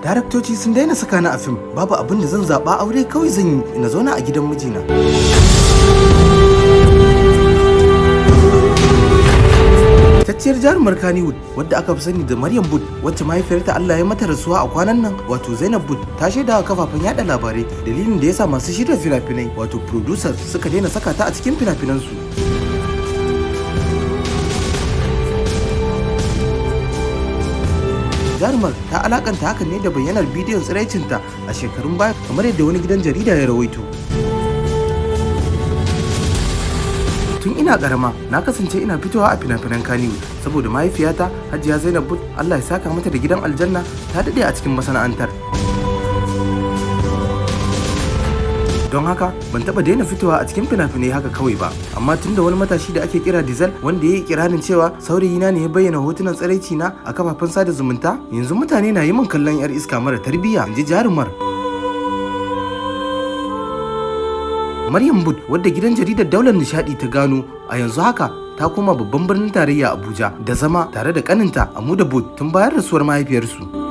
Daraktoci sun daina saka ni a fim, babu abin da zan zaɓa, aure kawai zan yi na zauna a gidan mijina. Fitacciyar jarumar Kannywood wadda aka fi sani da Maryam Bud, wacce mahaifiyarta Allah ya mata rasuwa a kwanan nan, wato Zainab Bud, ta shaida wa kafafen yada labarai dalilin da yasa masu shirya fina-finai wato producers suka daina saka ta a cikin fina-finansu. Jarumar ta alakanta hakan ne da bayyanar bidiyon tsiraicinta a shekarun baya, kamar yadda wani gidan jarida ya rawaito. Tun ina karama na kasance ina fitowa a fina-finan Kannywood saboda mahaifiyata Hajiya Zainab Bud, Allah ya saka mata da gidan aljanna, ta dade a cikin masana'antar. Don haka ban taba daina fitowa a cikin fina-finai haka kawai ba, amma tunda wani matashi da ake kira Diesel wanda ya yi ikirarin cewa saurayina ne ya bayyana hotunan tsiraici na a kafafen sada zumunta, yanzu mutane na yi min kallon yar iska mara tarbiyya, inji jarumar. Maryam Bud, wadda gidan jaridar Daular Nishadi ta gano, a yanzu haka ta koma babban birnin tarayya Abuja da zama tare da kaninta Amuda Bud tun bayan rasuwar mahaifiyarsu.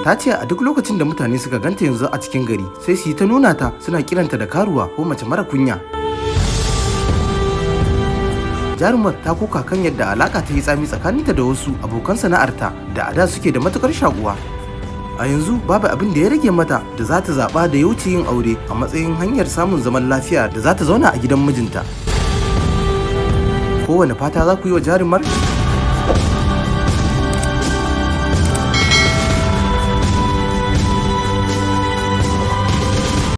Ta ce a duk lokacin da mutane suka ganta yanzu a cikin gari sai su yi ta nuna ta, suna kiranta da karuwa ko mace mara kunya. Jarumar ta koka kan yadda alaka ta yi tsami tsakaninta da wasu abokan sana'arta da a da suke da matukar shakuwa. A yanzu babu abin da ya rage mata da za ta zaɓa da ya wuce yin aure a matsayin hanyar samun zaman lafiya da za ta zauna a gidan mijinta. Kowane fata za ku yi wa jarumar?